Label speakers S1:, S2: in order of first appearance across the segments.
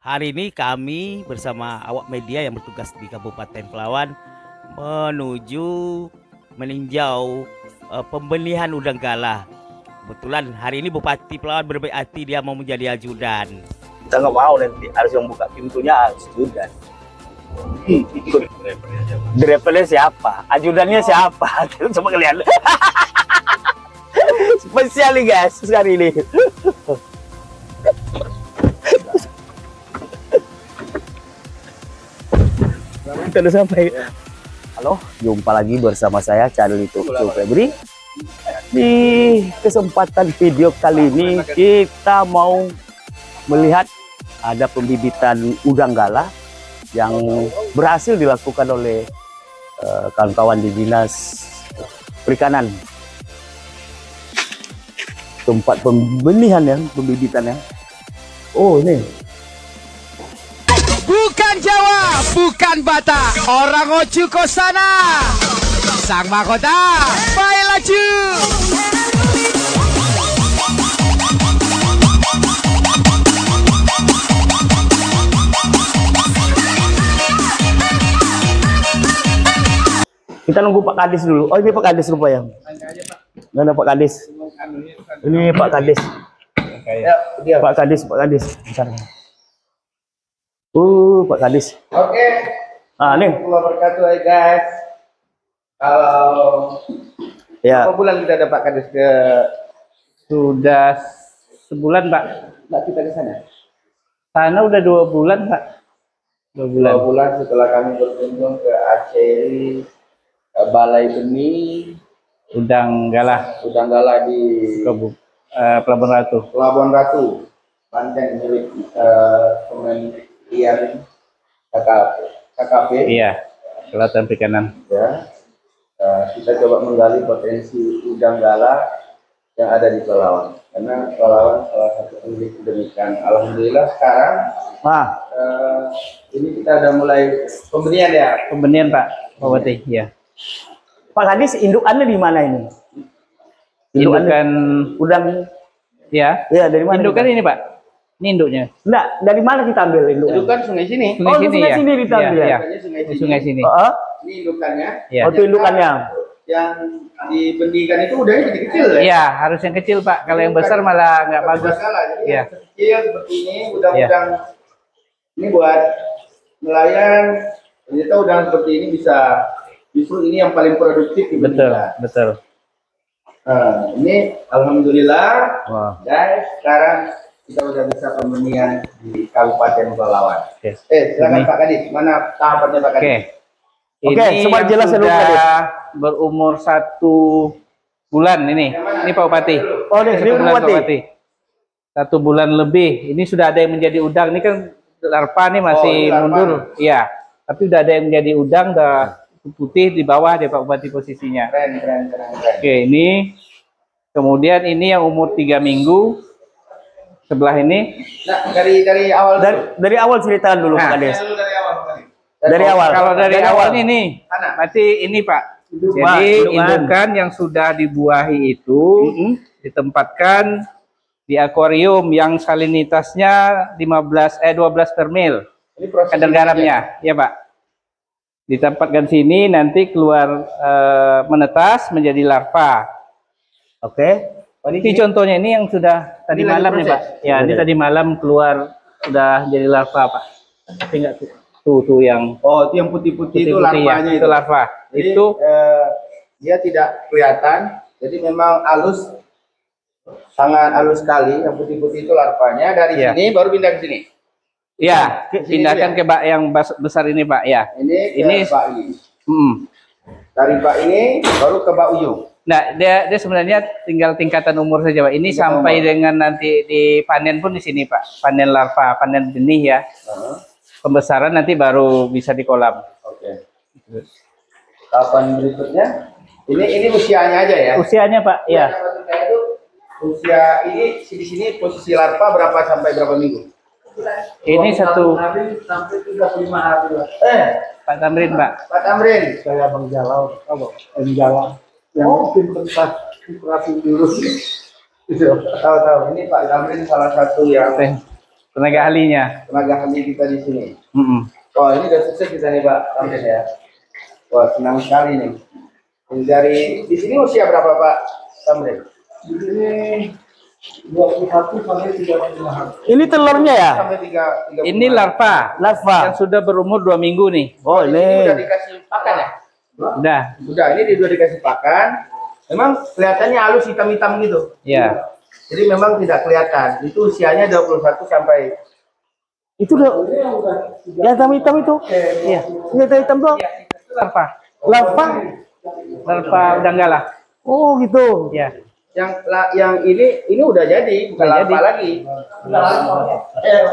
S1: Hari ini kami bersama awak media yang bertugas di Kabupaten Pelawan menuju meninjau pembenihan udang galah. Kebetulan hari ini Bupati Pelawan berbaik hati, dia mau menjadi ajudan. Kita nggak mau nanti harus yang buka pintunya ajudan. Drivernya siapa? Ajudannya siapa? Coba kalian. Spesial nih guys hari ini. Kita udah sampai. Halo, jumpa lagi bersama saya channel YouTube Febri. Di kesempatan video kali ini kita mau melihat ada pembibitan udang galah yang berhasil dilakukan oleh kawan-kawan di Dinas Perikanan. Tempat pembenihan ya, pembibitannya. Oh ini.
S2: Bukan Jawa, bukan Batak, orang Ojuko sana. Sang mahkota, baik laju.
S1: Kita nunggu Pak Kadis dulu. Oh ini Pak Kadis rupanya. Nggak ada Pak Kadis. Ini Pak Kadis. Pak Kadis, Pak Kadis. Bentar. Pak Kadis.
S3: Oke.
S1: Nih.
S3: Wabarakatuh guys. Kalau
S1: Ya.
S3: berapa bulan kita ada Pak Kadis ke?
S2: Sudah sebulan Pak.
S3: Mbak kita ke sana.
S2: Sana udah 2 bulan Pak. 2 bulan.
S3: 2 bulan setelah kami berkunjung ke Aceh, Balai Benih,
S2: Udang galah
S3: udang galah di
S2: Pelabuhan Ratu.
S3: Pelabuhan Ratu, Banten milik Kementerian KKP.
S2: Iya, Kelautan Perikanan.
S3: Ya. Kita coba menggali potensi udang galah yang ada di Pelawan. Karena Pelawan salah satu pemilik demikian. Alhamdulillah sekarang ini kita udah mulai pembenihan ya.
S2: Pembenihan Pak Bupati. Iya.
S1: Pak Kadis, indukannya di mana ini?
S2: Indukan
S1: Udang.
S2: ya.
S1: Ya, dari mana?
S2: Indukan ini Pak. Ini induknya.
S1: Enggak, dari mana kita ambil induknya?
S3: Itu kan sungai sini.
S2: Sungai sini
S1: sungai
S2: ya.
S1: sini kita ambil ya?
S2: Iya.
S3: Sungai
S2: Di
S3: sini.
S2: sungai sini.
S3: Ini indukannya.
S2: Iya.
S1: Oh, itu indukannya.
S3: Yang dibendikan itu udahnya kecil-kecil ya?
S2: Iya, harus yang kecil Pak. Kalau yang besar malah nggak bagus.
S3: Jadi
S2: Iya.
S3: yang kecil seperti ini, udang-udang ini buat nelayan. Ternyata udang seperti ini bisa, justru ini yang paling produktif
S2: Betul,
S3: dibandingkan.
S2: betul.
S3: Nah, ini alhamdulillah,
S1: Wah.
S3: guys, sekarang kita udah bisa pembenihan di Kabupaten Pelawan.
S2: Oke.
S3: Silakan
S2: Ini.
S3: Pak Kadis, mana tahapannya Pak Kadis?
S2: Oke.
S1: Oke,
S2: Ini
S1: semua
S2: yang
S1: jelas ya, Pak Kadis.
S2: sudah berumur 1 bulan ini. Ini Pak Bupati.
S1: Oh, ini
S2: 1 bulan, Pak
S1: Bupati.
S2: Bupati. 1 bulan lebih. Ini sudah ada yang menjadi udang. Ini kan larva nih masih
S3: ini larva.
S2: mundur. Iya. Tapi udah ada yang menjadi udang, udah putih di bawah dia Pak Bupati posisinya.
S3: Keren.
S2: Oke, ini kemudian ini yang umur 3 minggu. Sebelah ini.
S3: Nah, dari awal dulu.
S1: Dari awal ceritakan dulu Pak
S2: Nah.
S1: Kadis.
S3: Dari awal Pak Kadis.
S1: Dari awal.
S2: Kalau dari awal ini,
S3: Mana?
S2: berarti ini Pak.
S1: Wah,
S2: Jadi
S1: indukan.
S2: indukan yang sudah dibuahi itu ditempatkan di akuarium yang salinitasnya 12 per mil.
S3: Ini proses
S2: Kadar garamnya, ya Pak. Ditempatkan sini nanti keluar menetas menjadi larva.
S1: Oke.
S2: Ini contohnya ini yang sudah tadi
S3: Ini lagi
S2: malam nih
S3: proses?
S2: Pak. Ya, ini tadi malam keluar udah jadi larva Pak. Tapi enggak tuh yang
S3: Oh, itu yang putih-putih itu
S2: putih-putih ya,
S3: larvanya
S2: itu larva.
S3: Jadi,
S2: Itu
S3: dia tidak kelihatan. Jadi memang halus, sangat halus sekali. Yang putih-putih itu larvanya. Dari
S2: Iya.
S3: sini baru pindah ke sini.
S2: ya,
S3: Ke sini
S2: pindahkan
S3: dulu
S2: ke bak yang besar ini Pak ya.
S3: Ini ke
S2: Ini
S3: bak ini.
S2: Hmm.
S3: Dari bak ini baru ke bak ujung.
S2: Nah, dia sebenarnya tinggal tingkatan umur saja Pak. Ini
S3: Tingkatan
S2: sampai
S3: umur.
S2: dengan nanti dipanen pun di sini Pak. Panen larva, panen benih ya. Pembesaran nanti baru bisa di kolam.
S3: Oke. Tahapan berikutnya, ini usianya aja ya.
S2: Usianya Pak, ya.
S3: Maksudnya itu usia ini di sini posisi larva berapa sampai berapa minggu?
S2: Ini satu
S3: sampai 35 hari lah.
S2: Pak Tamrin Pak.
S3: Pak Tamrin.
S4: Saya Bang Jalau, Jalau yang mungkin tentang operasi dulu.
S3: Tahu-tahu ini Pak Tamrin salah satu yang
S2: Tenaga ahlinya.
S3: tenaga ahli kita di sini.
S2: Mm-mm.
S3: Oh, ini udah sukses kita nih Pak Tamrin ya. Wah, senang sekali nih. Ini dari di sini usia berapa Pak Tamrin?
S4: Di sini 21 sampai 35 hari.
S1: Ini telurnya ya?
S3: Sampai 3
S2: Ini larva.
S1: Larva.
S2: Yang sudah berumur 2 minggu nih.
S1: Oh,
S3: Ini udah
S1: ini.
S3: dikasih pakan ya?
S2: Udah.
S3: Udah, ini udah dikasih pakan. Memang kelihatannya halus hitam-hitam gitu.
S2: Ya.
S3: Jadi memang tidak kelihatan. Itu usianya 21 sampai
S1: Itu udah yang hitam-hitam itu. Iya. Yang hitam tuh
S2: Itu larva.
S1: larva.
S2: Larva udang-gala.
S1: Oh, gitu.
S2: Ya.
S3: yang ini udah jadi, bukan
S2: Udah
S3: larva
S2: jadi.
S3: lagi.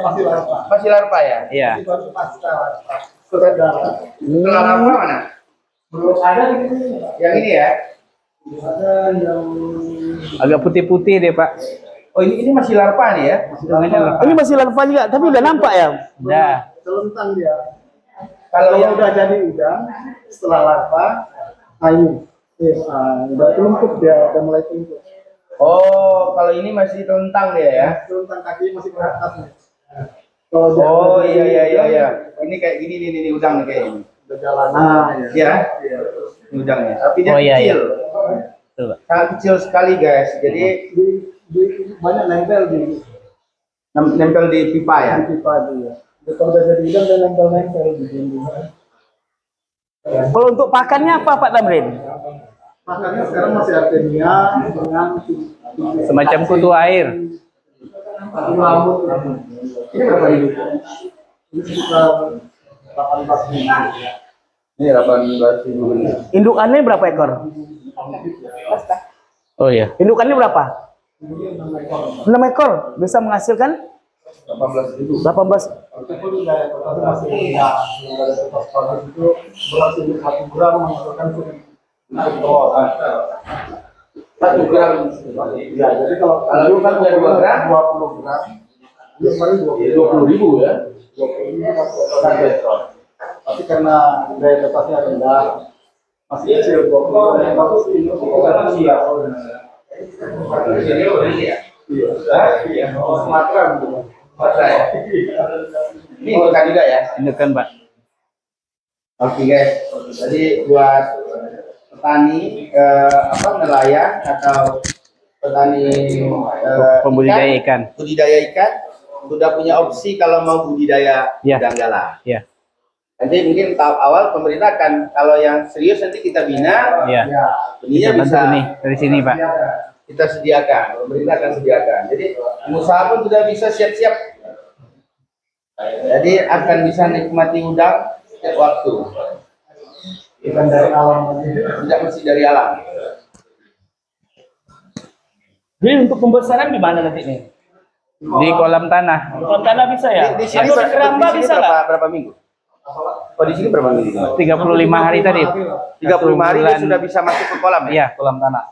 S4: Masih larva.
S3: Masih larva ya?
S2: Iya.
S4: Baru pasca larva.
S3: Setelah larva mana?
S4: Belum ada di sini.
S3: Yang ini ya?
S4: Ada yang
S2: Agak putih-putih deh, Pak.
S3: Oh, ini masih larva nih ya?
S2: Tangannya larva.
S1: Ini masih larva juga, tapi udah nampak ya.
S2: Udah.
S4: selentang dia.
S3: Kalau
S4: Kalau
S3: yang
S4: udah jadi udang, setelah larva, kayu. Udah tumpuk dia, udah mulai tumpuk.
S3: Oh, kalau ini masih telentang dia ya?
S4: Selentang kakinya masih ke atas nih.
S3: Oh, iya. Ini kayak gini nih udang nih kayak ini.
S4: Udah jalan. Nah,
S3: Ya? Ini udangnya. Tapi dia
S2: Oh, iya,
S3: kecil.
S2: Tuh, Pak.
S3: Sangat kecil sekali guys. Jadi
S4: banyak nempel di
S3: nempel di pipa ya?
S4: pipa dia. Kalau udah jadi udang, dia nempel-nempel di dinding.
S1: Kalau untuk pakannya apa Pak Tamrin?
S4: Makanya sekarang masih artemia dengan
S2: Semacam kutu air.
S4: lamut. Ini berapa ini? Ini sekitar 18 ribu.
S3: Ini 18.000 ini.
S1: Indukannya berapa ekor?
S2: Oh iya.
S1: Indukannya berapa? 6 ekor. Bisa menghasilkan
S3: 18.000.
S1: 18.
S4: Itu dari kota masih ya, dari kota sekolah itu berhasil 1 gram menghasilkan 1
S3: gram.
S4: Ya, jadi kalau
S3: Kalau kan udah 2 gram,
S4: 20 gram, itu kemarin
S3: 20.000 ya.
S4: 20 sampai ton. Tapi karena daya tetapnya rendah, masih kecil 20 yang bagus ini bukan siap. Iya, Sumatera gitu.
S3: Sumatera ya. Ini bukan juga ya.
S2: Indukan, Pak.
S3: Oke guys, jadi buat petani nelayan atau petani
S2: Pembudidaya ikan.
S3: budidaya ikan sudah punya opsi kalau mau budidaya
S2: Ya.
S3: udang galah.
S2: Ya.
S3: Nanti mungkin tahap awal pemerintah akan, kalau yang serius nanti kita bina,
S2: Iya.
S3: benihnya
S2: Bantu
S3: bisa
S2: nih dari sini, Pak.
S3: kita sediakan, pemerintah akan sediakan. Jadi pengusaha pun sudah bisa siap-siap. Jadi akan bisa nikmati udang setiap waktu.
S4: Bukan dari alam.
S3: Tidak mesti dari alam.
S1: Jadi untuk pembesaran di mana nanti nih?
S2: Di kolam tanah.
S1: Kolam tanah bisa ya?
S3: Di sini,
S1: Atau di keramba
S3: di sini
S1: bisa nggak?
S3: berapa minggu? Oh, di sini berapa minggu?
S2: 35 hari tadi.
S3: 35 hari dia
S2: Bulan.
S3: sudah bisa masuk ke kolam ya?
S2: Iya, kolam tanah.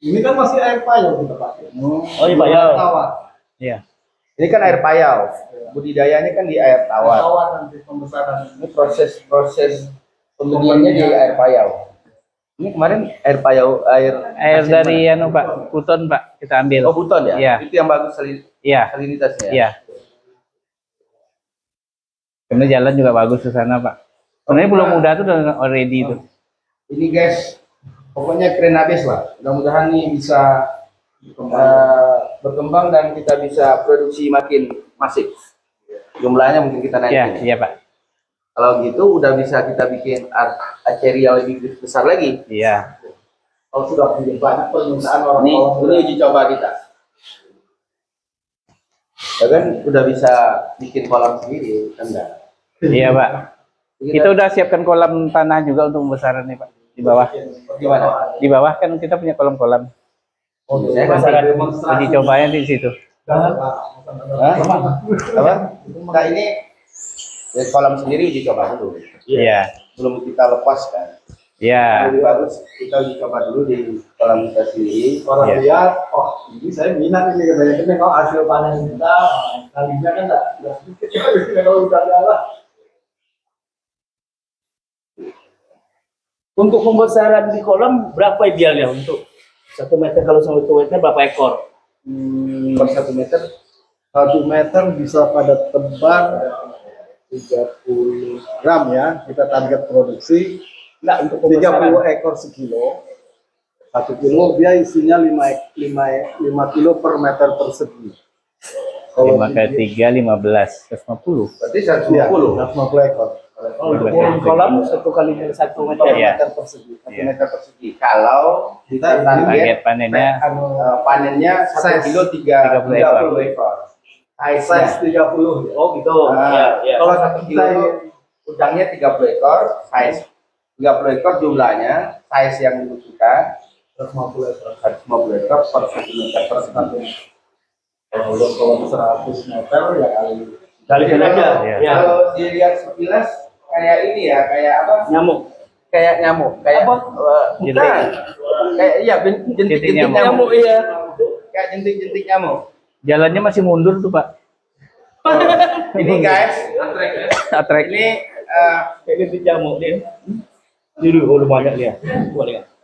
S4: Ini kan masih air payau kita pakai.
S1: Oh iya Pak ya.
S4: Tawar.
S2: Iya.
S3: Ini kan air payau. Budidayanya kan di air tawar.
S4: Tawar nanti pembesaran.
S3: Ini proses pembeniannya di air payau. Ini kemarin air payau,
S2: Air
S3: asin
S2: dari
S3: mana?
S2: Pak, Buton, Pak, kita ambil.
S3: Oh, buton ya?
S2: Iya.
S3: Itu yang bagus
S2: Iya.
S3: salinitasnya.
S2: Iya. Karena jalan juga bagus ke sana, Pak. Sebenarnya belum muda tuh udah already itu.
S3: Ini guys, pokoknya keren habis lah. Mudah-mudahan nih bisa berkembang dan kita bisa produksi makin masif. Jumlahnya mungkin kita
S2: Iya,
S3: naikin.
S2: iya, Pak.
S3: Kalau gitu udah bisa kita bikin aceria yang lebih besar lagi.
S2: Iya.
S4: Kalau sudah punya banyak permintaan orang
S3: Ini uji coba kita. Ya kan udah bisa bikin kolam sendiri, kan enggak?
S2: Iya, Pak. Kita udah siapkan kolam tanah juga untuk pembesaran nih, Pak. Di bawah.
S3: Gimana?
S2: Di bawah kan kita punya kolam-kolam.
S3: Saya
S2: Nanti uji cobanya di situ.
S3: Hah? Apa? Nah ini kolam sendiri uji coba dulu.
S2: Iya.
S3: Belum kita lepaskan.
S2: Iya.
S3: Lebih bagus kita uji coba dulu di kolam kita sendiri.
S4: orang
S2: Iya.
S4: lihat, oh ini saya minat ini kebanyakan kalau hasil panen kita kalinya kan enggak sedikit kalau udah jalan.
S1: Untuk pembesaran di kolam berapa idealnya untuk 1 meter, kalau 1 meter berapa ekor?
S3: Per 1 meter
S4: 1 meter bisa pada tebar 30 gram ya. Kita target produksi
S1: Enggak untuk
S4: 30 ekor sekilo. 1 kilo dia isinya 5 kilo per meter persegi.
S5: 5 kali 3, 15, 150.
S3: Berarti
S4: Iya,
S3: 150.
S4: 150 ekor.
S1: Oh, untuk burung kolam 1 kali 1 meter.
S5: Iya.
S4: Meter persegi.
S3: 1 meter persegi. Kalau kita
S5: Target
S3: target
S5: panennya
S3: panennya 1 kilo
S5: 30
S3: ekor.
S4: Size 30.
S1: Oh gitu.
S3: Nah,
S1: Ya, ya.
S3: kalau 1 kilo itu udangnya 30 ekor, size 30 ekor jumlahnya, size yang dibutuhkan
S4: 150 ekor.
S3: 150 ekor per 1 meter per sekali.
S4: Kalau 100 meter ya
S1: Kali aja.
S5: Iya.
S1: Ya.
S3: Kalau dilihat sekilas kayak ini ya, kayak apa?
S1: Nyamuk.
S3: Kayak nyamuk, kayak bukan. Kayak iya jentik-jentik
S5: nyamuk.
S3: nyamuk iya. Kayak jentik-jentik nyamuk.
S5: jalannya masih mundur tuh Pak.
S3: Ini guys,
S5: Atrek.
S3: ini
S1: Kayak gitu nyamuk dia. Ini udah banyak dia.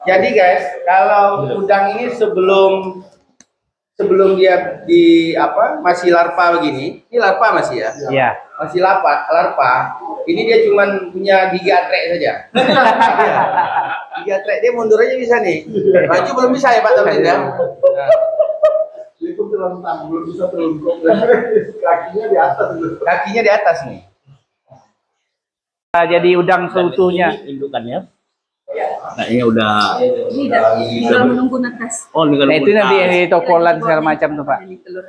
S3: jadi guys, kalau udang ini sebelum dia di apa masih larva begini, ini larva masih ya,
S5: Iya.
S3: masih larva. Ini dia cuman punya gigi atrek saja. Gigi atrek dia mundur aja bisa nih. Maju belum bisa ya Pak Tamrin ya. Nah,
S4: itu terlentang, belum bisa terlungkup. Kakinya di atas dulu.
S3: kakinya di atas nih.
S5: Jadi udang seutuhnya.
S1: Indukannya. Nah, ini udah.
S6: Ini tinggal menunggu netas.
S1: Oh, ini
S5: Nah itu nanti yang di tokolan segala macam tuh Pak.
S6: Ini telur.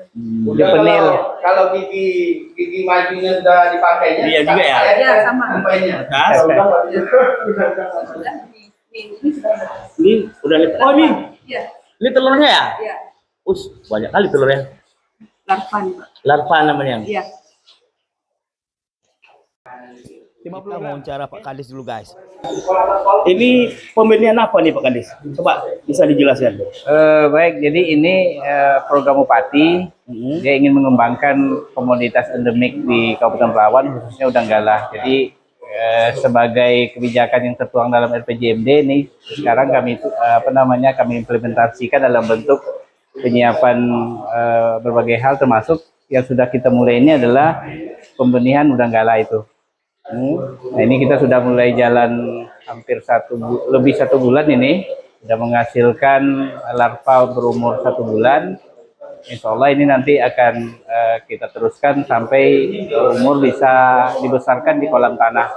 S5: Udah penil.
S3: Kalau gigi majunya sudah dipakainya.
S1: Iya juga ya?
S3: kayak
S6: Iya, sama.
S3: sampainya.
S1: Atas.
S6: Sudah, ini sudah.
S1: Ini udah lipat. Oh, ini.
S6: Iya,
S1: Ini telurnya ya?
S6: iya.
S1: Banyak kali telurnya.
S6: Larva nih, Pak.
S1: Larva namanya.
S6: Iya.
S1: Kita wawancara Pak Kadis dulu guys. Ini pembelian apa nih Pak Kadis? Coba bisa dijelaskan.
S5: Baik, jadi ini program Bupati. Dia ingin mengembangkan komoditas endemik di Kabupaten Pelawan, khususnya udang galah. Jadi sebagai kebijakan yang tertuang dalam RPJMD ini sekarang kami kami implementasikan dalam bentuk penyiapan berbagai hal, termasuk yang sudah kita mulai ini adalah pembenihan udang galah itu. Nah ini kita sudah mulai jalan hampir lebih 1 bulan ini, sudah menghasilkan larva berumur 1 bulan. Insya Allah ini nanti akan kita teruskan sampai umur bisa dibesarkan di kolam tanah.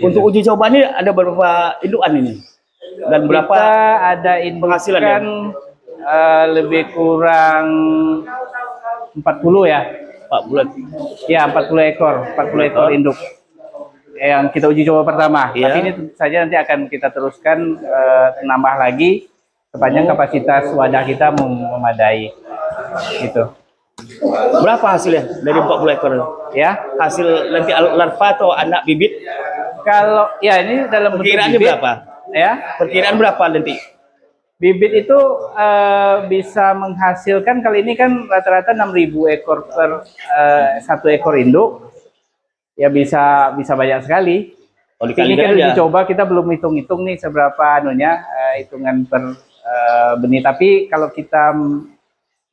S1: Untuk uji coba ini ada berapa indukan ini? Dan berapa
S5: Kita ada
S1: penghasilan
S5: indukan lebih kurang 40 ya.
S1: 4 bulan?
S5: Ya 40 ekor induk yang kita uji coba pertama.
S1: Iya.
S5: Tapi ini tentu saja nanti akan kita teruskan nambah lagi sepanjang kapasitas wadah kita memadai. Gitu.
S1: Berapa hasilnya dari 40 ekor?
S5: Ya.
S1: Hasil nanti larva atau anak bibit?
S5: Kalau ya ini dalam bentuk
S1: Perkiraannya
S5: bibit,
S1: berapa?
S5: Ya.
S1: Perkiraan berapa nanti?
S5: Bibit itu bisa menghasilkan kali ini kan rata-rata 6.000 ekor per 1 ekor induk. Ya bisa banyak sekali.
S1: Oh,
S5: Ini
S1: dikalikan
S5: kan
S1: aja.
S5: uji coba kita belum hitung-hitung nih seberapa hitungan per benih. Tapi kalau kita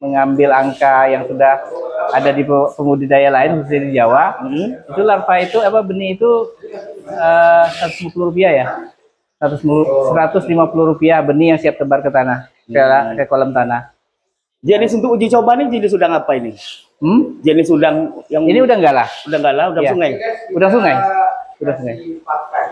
S5: mengambil angka yang sudah ada di pembudidaya lain khususnya di Jawa, itu larva itu benih itu Rp150 ya. Rp150 benih yang siap tebar ke tanah, ke kolam tanah.
S1: Jenis untuk uji coba nih jenis udang apa ini? Jenis udang yang
S5: Ini udang galah.
S1: udang galah, udang
S5: Iya.
S1: sungai.
S5: Udang sungai. Udang sungai.
S3: Dipakai